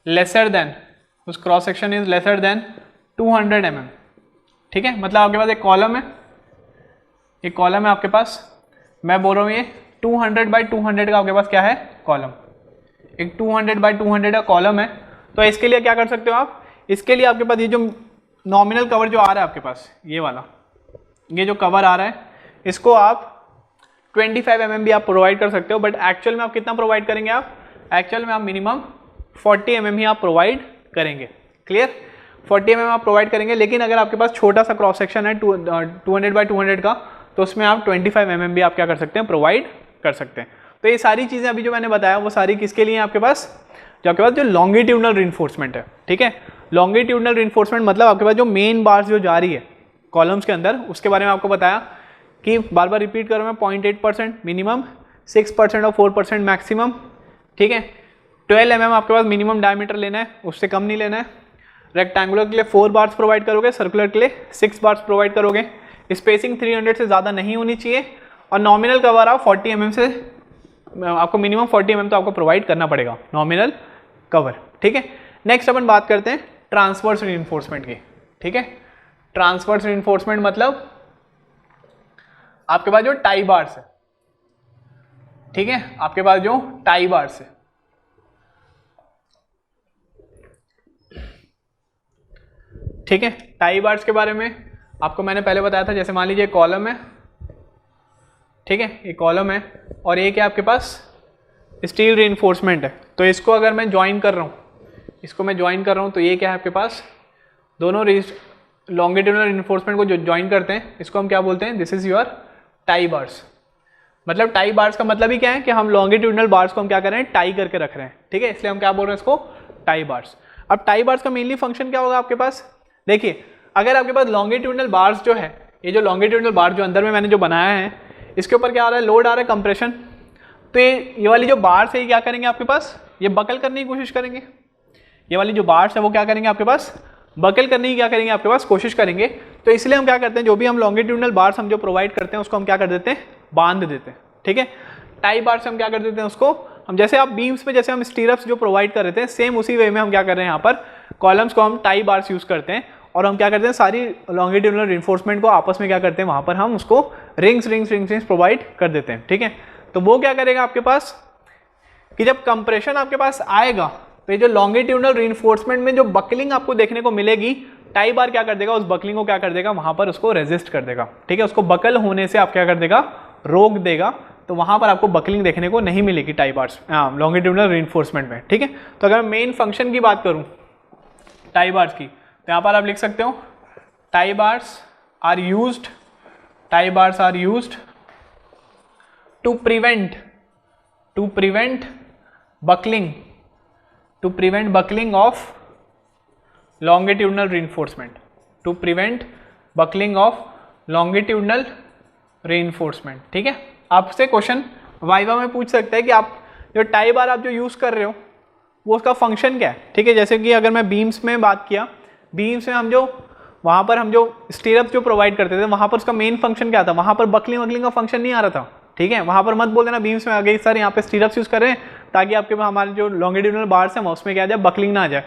lesser than 200 mm। ठीक है, मतलब आपके पास एक कॉलम है आपके पास, मैं बोल रहा हूँ ये 200 बाई 200 का आपके पास क्या है, कॉलम, एक 200 बाई 200 का कॉलम है। तो इसके लिए क्या कर सकते हो आप, इसके लिए आपके पास ये जो नॉमिनल कवर जो आ रहा है आपके पास, ये वाला, ये जो कवर आ रहा है, इसको आप 25 mm भी आप प्रोवाइड कर सकते हो, बट एक्चुअल में आप कितना प्रोवाइड करेंगे, आप एक्चुअल में आप मिनिमम 40 mm ही आप प्रोवाइड करेंगे। क्लियर, 40 mm आप प्रोवाइड करेंगे। लेकिन अगर आपके पास छोटा सा क्रॉस सेक्शन है 200 बाई 200 का, तो उसमें आप 25 mm भी आप क्या कर सकते हैं, प्रोवाइड कर सकते हैं। तो ये सारी चीज़ें अभी जो मैंने बताया वो सारी किसके लिए आपके पास, जो आपके पास जो लॉन्गिट्यूडनल रिइंफोर्समेंट है। ठीक है, लॉन्गिट्यूडनल रिइंफोर्समेंट मतलब आपके पास जो मेन बार्स जो जा रही है कॉलम्स के अंदर, उसके बारे में आपको बताया कि बार बार रिपीट करो मैं, 0.8% मिनिमम, 6% और 4% मैक्सिमम। ठीक है, 12 mm आपके पास मिनिमम डायमीटर लेना है, उससे कम नहीं लेना है। रेक्टेंगुलर के लिए 4 बार्स प्रोवाइड करोगे, सर्कुलर के लिए 6 बार्स प्रोवाइड करोगे। स्पेसिंग 300 से ज़्यादा नहीं होनी चाहिए और नॉमिनल कवर आप 40 mm से, आपको मिनिमम 40 mm तो आपको प्रोवाइड करना पड़ेगा नॉमिनल कवर, ठीक है। नेक्स्ट अपन बात करते हैं ट्रांसवर्स रीइंफोर्समेंट की, ठीक है। ट्रांसवर्स रीइंफोर्समेंट मतलब आपके पास जो टाई बार्स है, ठीक है, आपके पास जो टाई बार्स है, ठीक है। टाई बार्स के बारे में आपको मैंने पहले बताया था, जैसे मान लीजिए कॉलम है, ठीक है, ये कॉलम है और एक है आपके पास स्टील रीइंफोर्समेंट है। तो इसको अगर मैं ज्वाइन कर रहा हूँ, इसको मैं ज्वाइन कर रहा हूँ, तो ये क्या है आपके पास, दोनों लॉन्गिट्यूडनल रीइंफोर्समेंट को जो ज्वाइन करते हैं इसको हम क्या बोलते हैं, this is your tie bars. मतलब टाई बार्स का मतलब ही क्या है कि हम लॉन्गिट्यूडनल बार्स को हम क्या कर रहे हैं, टाई करके रख रहे हैं, ठीक है, इसलिए हम क्या बोल रहे हैं इसको, टाई बार्स। अब टाई बार्स का मेनली फंक्शन क्या होगा आपके पास, देखिए अगर आपके पास लॉन्गिट्यूडनल बार्स जो है, ये जो लॉन्गिट्यूडनल बार जो अंदर में मैंने जो बनाया है, इसके ऊपर क्या आ रहा है, लोड आ रहा है, कंप्रेशन, तो ये वाली जो बार्स है ये क्या करेंगे आपके पास, ये बकल करने की कोशिश करेंगे। ये वाली जो बार्स है वो क्या करेंगे आपके पास, बकल करने की क्या करेंगे आपके पास कोशिश करेंगे। तो इसलिए हम क्या करते हैं, जो भी हम लॉन्गिट्यूडनल बार्स हम जो प्रोवाइड करते हैं उसको हम क्या कर देते हैं, बांध देते हैं, ठीक है। टाई बार से हम क्या कर देते हैं उसको, हम जैसे आप बीम्स में जैसे हम स्टीरअप्स जो प्रोवाइड कर रहे थे, सेम उसी वे में हम क्या कर रहे हैं, यहाँ पर कॉलम्स को हम टाई बार्स यूज करते हैं और हम क्या करते हैं, सारी लॉन्गिट्यूडनल रीइंफोर्समेंट को आपस में क्या करते हैं, वहाँ पर हम उसको रिंग्स प्रोवाइड कर देते हैं, ठीक है। तो वो क्या करेगा आपके पास कि जब कंप्रेशन आपके पास आएगा तो ये जो लॉन्गिट्यूडनल रीइंफोर्समेंट में जो बकलिंग आपको देखने को मिलेगी, टाई बार क्या कर देगा, उस बकलिंग को क्या कर देगा, वहाँ पर उसको रेजिस्ट कर देगा, ठीक है, उसको बकल होने से आप क्या कर देगा, रोक देगा। तो वहाँ पर आपको बकलिंग देखने को नहीं मिलेगी टाई बार्स लॉन्गिट्यूडनल रीइंफोर्समेंट में, ठीक है। तो अगर मेन फंक्शन की बात करूँ टाई बार्स की, तो यहाँ पर आप लिख सकते हो tie bars are used to prevent buckling of longitudinal reinforcement, to prevent buckling of longitudinal reinforcement, ठीक है। आपसे क्वेश्चन वाइवा में पूछ सकते हैं कि आप जो टाई बार आप जो यूज कर रहे हो वो उसका फंक्शन क्या है, ठीक है। जैसे कि अगर मैं बीम्स में बात किया, बीम्स में हम जो वहाँ पर हम जो स्टीरअप जो प्रोवाइड करते थे, वहाँ पर उसका मेन फंक्शन क्या था, वहाँ पर बकलिंग का फंक्शन नहीं आ रहा था, ठीक है। वहाँ पर मत बोल देना बीम्स में आ गई सर यहाँ पे स्टीरअप्स यूज कर रहे हैं ताकि आपके हमारे जो लॉन्गिट्यूडनल बार्स हैं उसमें क्या आ जाए, बकलिंग ना आ जाए,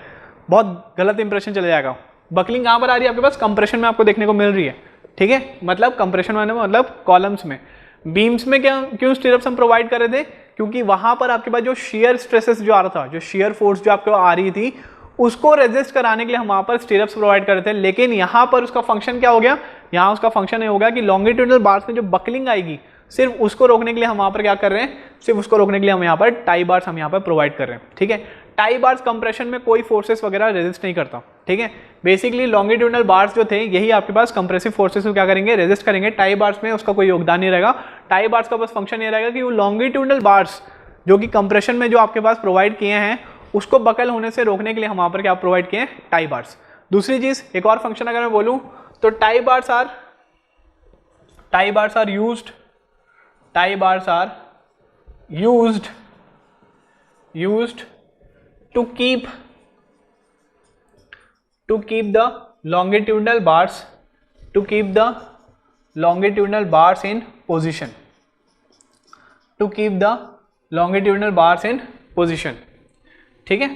बहुत गलत इंप्रेशन चले जाएगा। बकलिंग कहाँ पर आ रही है आपके पास, कंप्रेशन में आपको देखने को मिल रही है, ठीक है। मतलब कंप्रेशन में मतलब कॉलम्स में, बीम्स में क्या क्यों स्टीरअप्स हम प्रोवाइड कर रहे थे, क्योंकि वहां पर आपके पास जो शेयर स्ट्रेसेस जो आ रहा था, जो शेयर फोर्स जो आपको आ रही थी, उसको रेजिस्ट कराने के लिए हम वहां पर स्टीरअप्स प्रोवाइड कर रहे थे। लेकिन यहाँ पर उसका फंक्शन क्या हो गया, यहाँ उसका फंक्शन ये हो गया कि लॉन्गिट्यूडनल बार्स में जो बकलिंग आएगी, सिर्फ उसको रोकने के लिए हम वहां पर क्या कर रहे हैं, सिर्फ उसको रोकने के लिए हम यहाँ पर टाई बार्स हम यहाँ पर प्रोवाइड कर रहे हैं, ठीक है। टाई बार्स कंप्रेशन में कोई फोर्सेस वगैरह रेजिस्ट नहीं करता, ठीक है। बेसिकली लॉन्गिट्यूडनल बार्स जो थे यही आपके पास कंप्रेसिव फोर्सेस को क्या करेंगे, रेजिस्ट करेंगे। टाई बार्स में उसका कोई योगदान नहीं रहेगा। टाई बार्स का बस फंक्शन ये रहेगा कि वो लॉन्गिट्यूडनल बार्स जो कि कंप्रेशन में जो आपके पास प्रोवाइड किए हैं उसको बकल होने से रोकने के लिए हम वहाँ पर क्या प्रोवाइड किए हैं, टाई बार्स। दूसरी चीज, एक और फंक्शन अगर मैं बोलूँ तो tie bars are used to keep the longitudinal bars in position, ठीक है।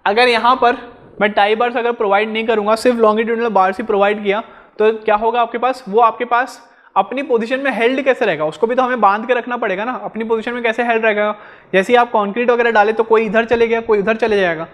अगर यहाँ पर मैं टाई बार्स अगर प्रोवाइड नहीं करूंगा, सिर्फ लॉन्गिट्यूडनल बार्स ही प्रोवाइड किया, तो क्या होगा आपके पास, वो आपके पास अपनी पोजीशन में हेल्ड कैसे रहेगा, उसको भी तो हमें बांध के रखना पड़ेगा ना, अपनी पोजीशन में कैसे हेल्ड रहेगा। जैसे ही आप कंक्रीट वगैरह डाले तो कोई इधर चले गया, कोई उधर चले जाएगा,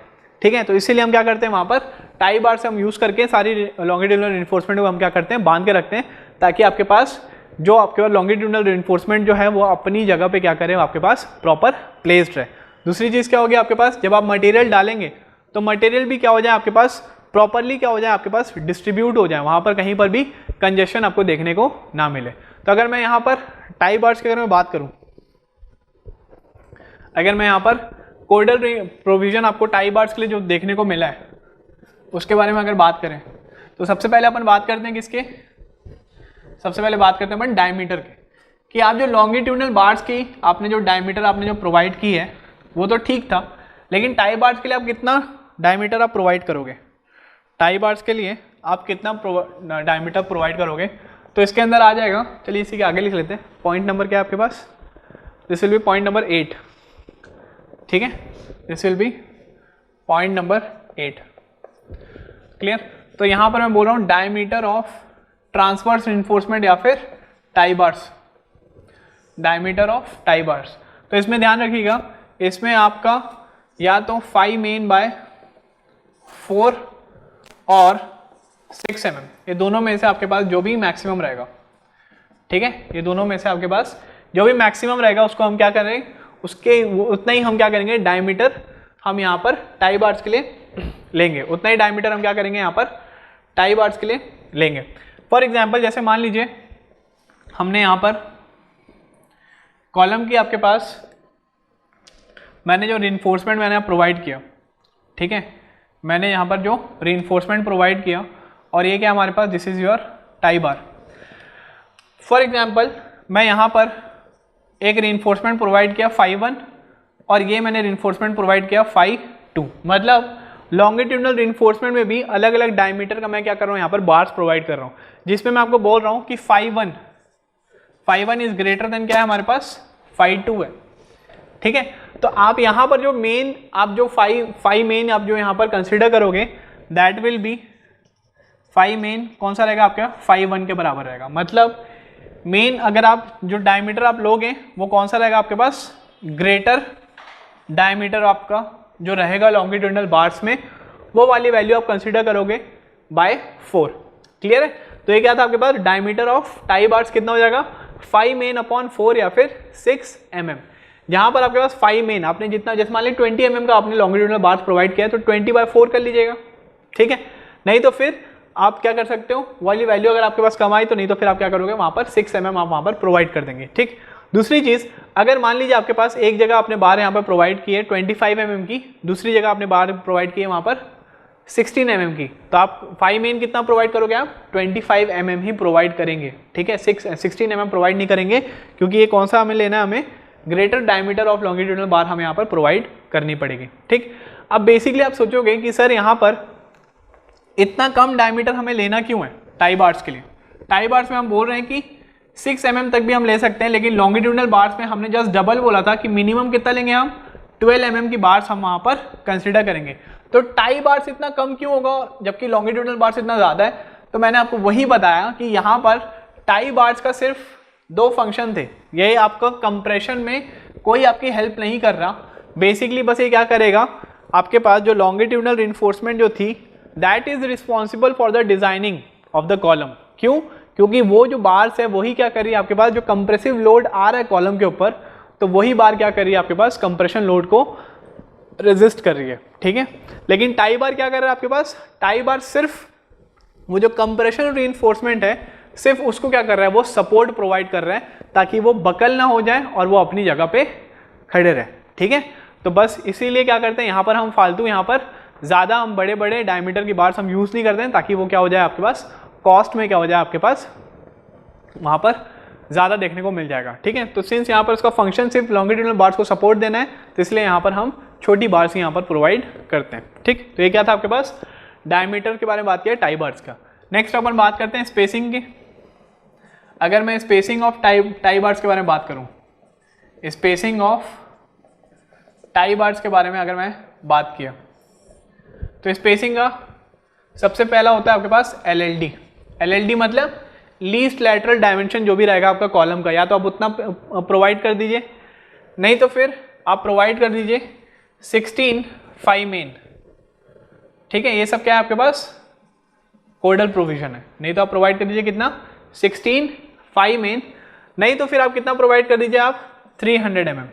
ठीक है। तो इसीलिए हम क्या करते हैं, वहाँ पर टाई बार से हम यूज करके सारी लॉन्गिट्यूडनल रिइंफोर्समेंट को हम क्या करते हैं, बांध के रखते हैं, ताकि आपके पास जो आपके पास लॉन्गिट्यूडनल रिइंफोर्समेंट जो है वो अपनी जगह पे क्या करें, आपके पास प्रॉपर प्लेस्ड रहे। दूसरी चीज़ क्या होगी आपके पास, जब आप मटेरियल डालेंगे तो मटेरियल भी क्या हो जाए आपके पास, प्रॉपरली क्या हो जाए आपके पास, डिस्ट्रीब्यूट हो जाए, वहाँ पर कहीं पर भी कंजेशन आपको देखने को ना मिले। तो अगर मैं यहाँ पर टाई बार्स की अगर मैं बात करूँ, अगर मैं यहाँ पर कोर्डल प्रोविजन आपको टाई बार्स के लिए जो देखने को मिला है उसके बारे में अगर बात करें, तो सबसे पहले अपन बात करते हैं किसके, सबसे पहले बात करते हैं अपन डायमीटर के, कि आप जो लॉन्गिट्यूडनल बार्स की आपने जो डायमीटर आपने जो प्रोवाइड की है वो तो ठीक था, लेकिन टाई बार्स के लिए आप कितना डायमीटर आप प्रोवाइड करोगे। टाई बार्स के लिए आप कितना डायमीटर प्रोवाइड करोगे, तो इसके अंदर आ जाएगा, चलिए इसी के आगे लिख लेते हैं। पॉइंट नंबर क्या है आपके पास, this will be point number 8, ठीक है, this will be point number 8, clear. तो यहाँ पर मैं बोल रहा हूँ डायमीटर ऑफ ट्रांसवर्स रिइंफोर्समेंट या फिर tie bars, diameter of tie bars. तो इसमें ध्यान रखिएगा, इसमें आपका या तो 5 मेन बाय 4 और 6 mm, ये दोनों में से आपके पास जो भी मैक्सिमम रहेगा, ठीक है, ये दोनों में से आपके पास जो भी मैक्सिमम रहेगा उसको हम क्या करेंगे, उसके उतना ही हम क्या करेंगे डायमीटर हम यहाँ पर टाई बार्स के लिए लेंगे, उतना ही डायमीटर हम क्या करेंगे यहाँ पर टाई बार्स के लिए लेंगे। फॉर एग्जांपल जैसे मान लीजिए हमने यहाँ पर कॉलम की आपके पास मैंने जो रिइंफोर्समेंट मैंने प्रोवाइड किया, ठीक है, मैंने यहाँ पर जो रिइंफोर्समेंट प्रोवाइड किया और ये क्या हमारे पास, this is your tie bar. For example मैं यहाँ पर एक रिइंफोर्समेंट प्रोवाइड किया 5-1 और ये मैंने रिइंफोर्समेंट प्रोवाइड किया 5-2, मतलब लॉन्गिट्यूडनल रिइंफोर्समेंट में भी अलग अलग डायमीटर का मैं क्या कर रहा हूँ यहाँ पर बार्स प्रोवाइड कर रहा हूँ, जिसमें मैं आपको बोल रहा हूँ कि 5-1 इज ग्रेटर देन क्या है हमारे पास 5-2 है, ठीक है। तो आप यहाँ पर जो मेन आप जो 5 मेन आप जो यहाँ पर कंसिडर करोगे दैट विल बी 5 मेन कौन सा रहेगा आपका 5-1 के बराबर रहेगा, मतलब मेन अगर आप जो डायमीटर आप लोगे वो कौन सा रहेगा आपके पास, ग्रेटर डायमीटर आपका जो रहेगा लॉन्गिट्यूडनल बार्स में वो वाली वैल्यू आप कंसीडर करोगे बाय 4, क्लियर है। तो ये क्या था आपके पास, डायमीटर ऑफ टाई बार्स कितना हो जाएगा 5 मेन अपॉन 4 या फिर 6 mm। जहाँ पर आपके पास 5 मेन आपने जितना, जैसे मान लीजिए 20 mm का आपने लॉन्गिट्यूडनल बार्स प्रोवाइड किया तो 20/4 कर लीजिएगा, ठीक है। नहीं तो फिर आप क्या कर सकते हो, वाली वैल्यू अगर आपके पास कम आई तो, नहीं तो फिर आप क्या करोगे वहाँ पर 6 mm आप वहाँ पर प्रोवाइड कर देंगे, ठीक। दूसरी चीज़, अगर मान लीजिए आपके पास एक जगह आपने बार यहाँ पर प्रोवाइड की है 25 mm की, दूसरी जगह आपने बार प्रोवाइड की है वहाँ पर 16 mm की, तो आप 5 मेन कितना प्रोवाइड करोगे, आप 25 mm ही प्रोवाइड करेंगे, ठीक है, 16 mm प्रोवाइड नहीं करेंगे, क्योंकि ये कौन सा हमें लेना है, हमें ग्रेटर डायमीटर ऑफ लॉन्गिट्यूडनल बार हमें यहाँ पर प्रोवाइड करनी पड़ेगी, ठीक। अब बेसिकली आप सोचोगे कि सर यहाँ पर इतना कम डायमीटर हमें लेना क्यों है टाई बार्स के लिए। टाई बार्स में हम बोल रहे हैं कि 6 mm तक भी हम ले सकते हैं, लेकिन लॉन्गिट्यूडनल बार्स में हमने जस्ट डबल बोला था कि मिनिमम कितना लेंगे हम 12 mm की बार्स हम वहाँ पर कंसिडर करेंगे। तो टाई बार्स इतना कम क्यों होगा जबकि लॉन्गिट्यूडनल बार्स इतना ज़्यादा है, तो मैंने आपको वही बताया कि यहाँ पर टाई बार्स का सिर्फ 2 फंक्शन थे, ये आपका कंप्रेशन में कोई आपकी हेल्प नहीं कर रहा, बेसिकली बस ये क्या करेगा, आपके पास जो लॉन्गिट्यूडनल रिइंफोर्समेंट जो थी that is responsible for the designing of the column. क्यों, क्योंकि वो जो बार्स है वही क्या कर रही है आपके पास, जो कंप्रेसिव लोड आ रहा है कॉलम के ऊपर, तो वही बार क्या कर रही है आपके पास कंप्रेशन लोड को रेजिस्ट कर रही है, ठीक है। लेकिन टाई बार क्या कर रहा है आपके पास, टाई बार सिर्फ वो जो कंप्रेशन रिइंफोर्समेंट है सिर्फ उसको क्या कर रहा है, वो सपोर्ट प्रोवाइड कर रहा है ताकि वो बकल ना हो जाए और वो अपनी जगह पे खड़े रहे, ठीक है। तो बस इसीलिए क्या करते हैं यहाँ पर हम फालतू यहाँ पर ज़्यादा हम बड़े बड़े डायमीटर की बार्स हम यूज़ नहीं करते हैं, ताकि वो क्या हो जाए आपके पास कॉस्ट में क्या हो जाए आपके पास वहाँ पर ज़्यादा देखने को मिल जाएगा, ठीक है। तो सिंस यहाँ पर उसका फंक्शन सिर्फ लॉन्गिट्यूडनल बार्स को सपोर्ट देना है, तो इसलिए यहाँ पर हम छोटी बार्स यहाँ पर प्रोवाइड करते हैं, ठीक। तो ये क्या था आपके पास, डायमीटर के बारे में बात किया टाई बार्स का। नेक्स्ट अपन बात करते हैं स्पेसिंग की। अगर मैं स्पेसिंग ऑफ टाई बार्स के बारे में बात करूँ, स्पेसिंग ऑफ टाई बार्स के बारे में अगर मैं बात किया, तो स्पेसिंग का सबसे पहला होता है आपके पास LLD। LLD मतलब लीस्ट लैटरल डायमेंशन जो भी रहेगा आपका कॉलम का, या तो आप उतना प्रोवाइड कर दीजिए, नहीं तो फिर आप प्रोवाइड कर दीजिए 16 5 मेन, ठीक है। ये सब क्या है आपके पास कोडल प्रोविजन है, नहीं तो आप प्रोवाइड कर दीजिए कितना 16 5 मेन, नहीं तो फिर आप कितना प्रोवाइड कर दीजिए आप 300 mm।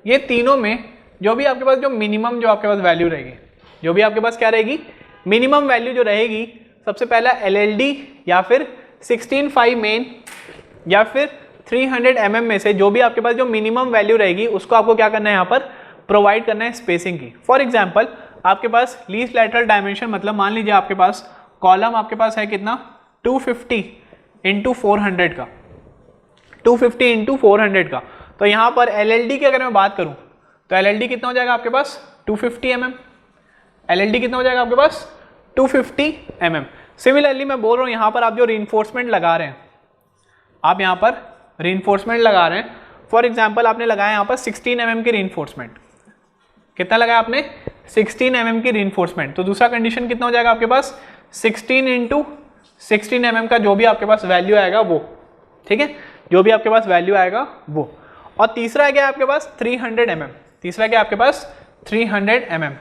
ये तीनों में जो भी आपके पास जो मिनिमम जो आपके पास वैल्यू रहेगी, जो भी आपके पास क्या रहेगी मिनिमम वैल्यू जो रहेगी, सबसे पहला LLD या फिर 16 5 मेन या फिर 300 mm में से जो भी आपके पास जो मिनिमम वैल्यू रहेगी उसको आपको क्या करना है यहाँ पर प्रोवाइड करना है स्पेसिंग की। फॉर एग्जांपल आपके पास लीस्ट लैटरल डायमेंशन, मतलब मान लीजिए आपके पास कॉलम आपके पास है कितना 250 × 400 का, 250 × 400 का। तो यहाँ पर LLD की अगर मैं बात करूँ तो LLD कितना हो जाएगा आपके पास 250 mm। LLD कितना हो जाएगा आपके पास 250 mm। सिमिलरली मैं बोल रहा हूँ यहाँ पर आप जो रीइंफोर्समेंट लगा रहे हैं, आप यहाँ पर रीइंफोर्समेंट लगा रहे हैं, फॉर एग्जाम्पल आपने लगाया यहाँ पर 16 mm की रीइंफोर्समेंट, कितना लगाया आपने 16 mm की रीइंफोर्समेंट, तो दूसरा कंडीशन कितना हो जाएगा आपके पास 16 × 16 mm का जो भी आपके पास वैल्यू आएगा वो, ठीक है, जो भी आपके पास वैल्यू आएगा वो। और तीसरा है क्या आपके पास 300 mm, तीसरा क्या आपके पास 300 mm।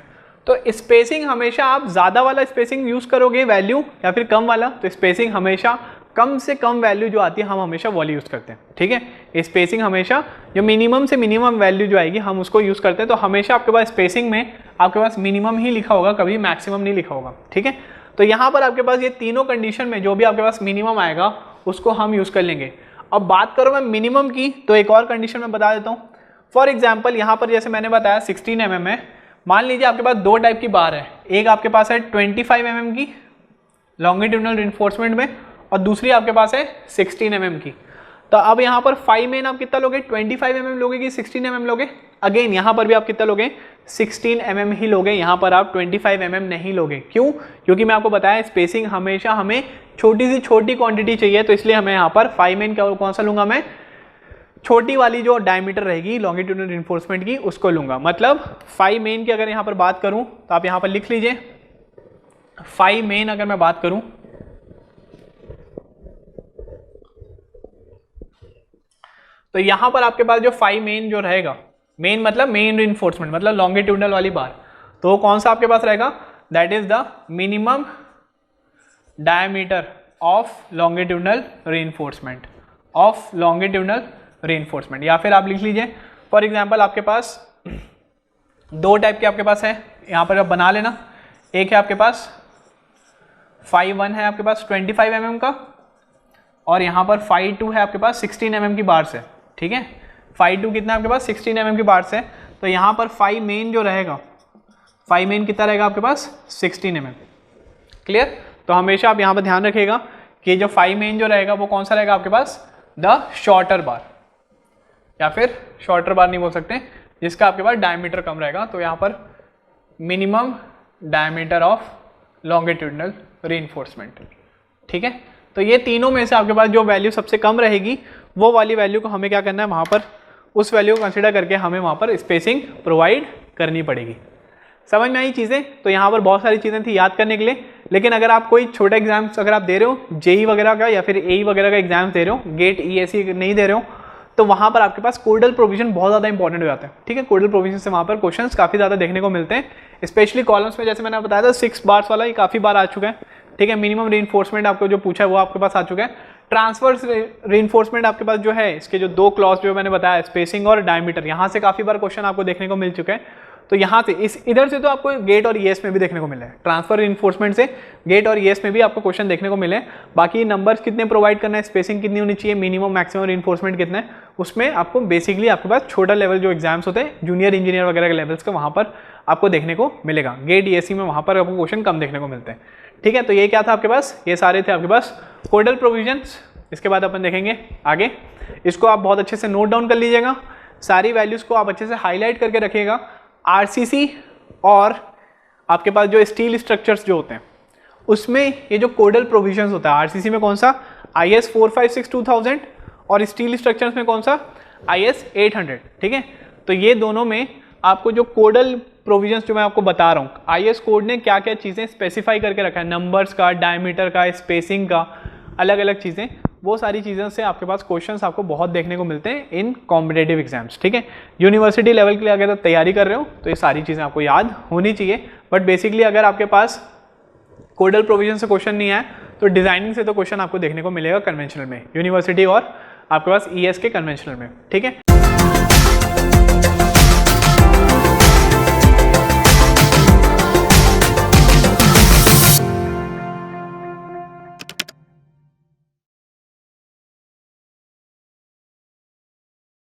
तो स्पेसिंग हमेशा आप ज़्यादा वाला स्पेसिंग यूज़ करोगे वैल्यू या फिर कम वाला, तो स्पेसिंग हमेशा कम से कम वैल्यू जो आती है हम हमेशा वाली यूज़ करते हैं, ठीक है। स्पेसिंग हमेशा जो मिनिमम से मिनिमम वैल्यू जो आएगी हम उसको यूज़ करते हैं, तो हमेशा आपके पास स्पेसिंग में आपके पास मिनिमम ही लिखा होगा, कभी मैक्सिमम नहीं लिखा होगा, ठीक है। तो यहाँ पर आपके पास ये तीनों कंडीशन में जो भी आपके पास मिनिमम आएगा उसको हम यूज़ कर लेंगे। अब बात करो मैं मिनिमम की, तो एक और कंडीशन मैं बता देता हूँ। फॉर एग्जाम्पल यहाँ पर जैसे मैंने बताया 16 mm है, मान लीजिए आपके पास दो टाइप की बार है, एक आपके पास है 25 mm की लॉन्गिट्यूडनल रिइंफोर्समेंट में और दूसरी आपके पास है 16 mm की। तो अब यहाँ पर 5 मेन आप कितना लोगे, 25 mm लोगे कि 16 mm लोगे? अगेन यहाँ पर भी आप कितना लोगे, 16 mm ही लोगे, यहाँ पर आप 25 mm नहीं लोगे। क्यों? क्योंकि मैं आपको बताया स्पेसिंग हमेशा हमें छोटी सी छोटी क्वांटिटी चाहिए, तो इसलिए हमें यहाँ पर 5 मेन कौन सा लूंगा मैं, छोटी वाली जो डायमीटर रहेगी लॉन्गिट्यूडनल रिइंफोर्समेंट की उसको लूंगा। मतलब 5 मेन की अगर यहाँ पर बात करूँ तो आप यहाँ पर लिख लीजिए 5 मेन अगर मैं बात करूँ तो यहाँ पर आपके पास जो 5 मेन जो रहेगा, मेन मतलब मेन रिइंफोर्समेंट मतलब लॉन्गिट्यूडनल वाली बार, तो वो कौन सा आपके पास रहेगा, that is the minimum diameter of longitudinal reinforcement, of longitudinal reinforcement. या फिर आप लिख लीजिए फॉर एग्जांपल आपके पास दो टाइप के आपके पास है, यहाँ पर आप बना लेना। एक है आपके पास 5.1 है आपके पास 25 mm का, और यहाँ पर 5.2 है आपके पास 16 mm की बार से, ठीक है। 5.2 कितना है आपके पास 16 mm की बार से, तो यहाँ पर 5 मेन जो रहेगा, 5 मेन कितना रहेगा आपके पास 16 mm। क्लियर? तो हमेशा आप यहाँ पर ध्यान रखिएगा कि जो 5 मेन जो रहेगा वो कौन सा रहेगा आपके पास, द शॉर्टर बार, या फिर शॉर्टर बार नहीं बोल सकते, जिसका आपके पास डायमीटर कम रहेगा। तो यहाँ पर minimum diameter of longitudinal reinforcement, ठीक है। तो ये तीनों में से आपके पास जो वैल्यू सबसे कम रहेगी वो वाली वैल्यू को हमें क्या करना है, वहाँ पर उस वैल्यू को कंसिडर करके हमें वहाँ पर स्पेसिंग प्रोवाइड करनी पड़ेगी। समझ में आई चीज़ें? तो यहाँ पर बहुत सारी चीज़ें थी याद करने के लिए, लेकिन अगर आप कोई छोटा एग्जाम्स अगर आप दे रहे हो, जेई वगैरह का या फिर एई वगैरह का एग्जाम दे रहे हो, गेट ईएससी नहीं दे रहे हो, तो वहाँ पर आपके पास कोडल प्रोविजन बहुत ज़्यादा इंपॉर्टेंट हो जाता है, ठीक है। कोडल प्रोविजन से वहाँ पर क्वेश्चंस काफ़ी ज़्यादा देखने को मिलते हैं, स्पेशली कॉलम्स में। जैसे मैंने बताया था 6 बार्स वाला ये काफ़ी बार आ चुका है, ठीक है। मिनिमम रीइंफोर्समेंट आपको जो पूछा है वो आपके पास आ चुका है। ट्रांसवर्स रीइंफोर्समेंट आपके पास जो है, इसके जो दो क्लॉज जो मैंने बताया स्पेसिंग और डायमीटर, यहाँ से काफ़ी बार क्वेश्चन आपको देखने को मिल चुके हैं। तो यहाँ से इधर से तो आपको गेट और ईएस में भी देखने को मिले हैं, ट्रांसफर रीइंफोर्समेंट से गेट और ईएस में भी आपको क्वेश्चन देखने को मिले हैं। बाकी नंबर्स कितने प्रोवाइड करना है, स्पेसिंग कितनी होनी चाहिए, मिनिमम मैक्सिमम रीइंफोर्समेंट कितना है, उसमें आपको बेसिकली आपके पास छोटा लेवल जो एग्जाम्स होते हैं जूनियर इंजीनियर वगैरह के लेवल्स का, वहाँ पर आपको देखने को मिलेगा। गेट ईएससी में वहाँ पर आपको क्वेश्चन कम देखने को मिलते हैं, ठीक है। तो ये क्या था आपके पास, ये सारे थे आपके पास कोडल प्रोविजंस। इसके बाद अपन देखेंगे आगे, इसको आप बहुत अच्छे से नोट डाउन कर लीजिएगा, सारी वैल्यूज़ को आप अच्छे से हाईलाइट करके रखिएगा। आरसीसी और आपके पास जो स्टील स्ट्रक्चर्स जो होते हैं उसमें ये जो कोडल प्रोविजंस होता है, आरसीसी में कौन सा IS 456-2000 और स्टील स्ट्रक्चर्स में कौन सा IS 800, ठीक है। तो ये दोनों में आपको जो कोडल प्रोविजंस जो मैं आपको बता रहा हूँ, IS कोड ने क्या क्या चीज़ें स्पेसिफाई करके रखा है, नंबर्स का, डायमीटर का, स्पेसिंग का, अलग अलग चीज़ें, वो सारी चीज़ों से आपके पास क्वेश्चंस आपको बहुत देखने को मिलते हैं इन कॉम्पिटेटिव एग्जाम्स, ठीक है। यूनिवर्सिटी लेवल के लिए अगर आप तैयारी कर रहे हो तो ये सारी चीज़ें आपको याद होनी चाहिए। बट बेसिकली अगर आपके पास कोडल प्रोविजन से क्वेश्चन नहीं आए तो डिजाइनिंग से तो क्वेश्चन आपको देखने को मिलेगा कन्वेंशनल में, यूनिवर्सिटी और आपके पास ईएस के कन्वेंशनल में, ठीक है।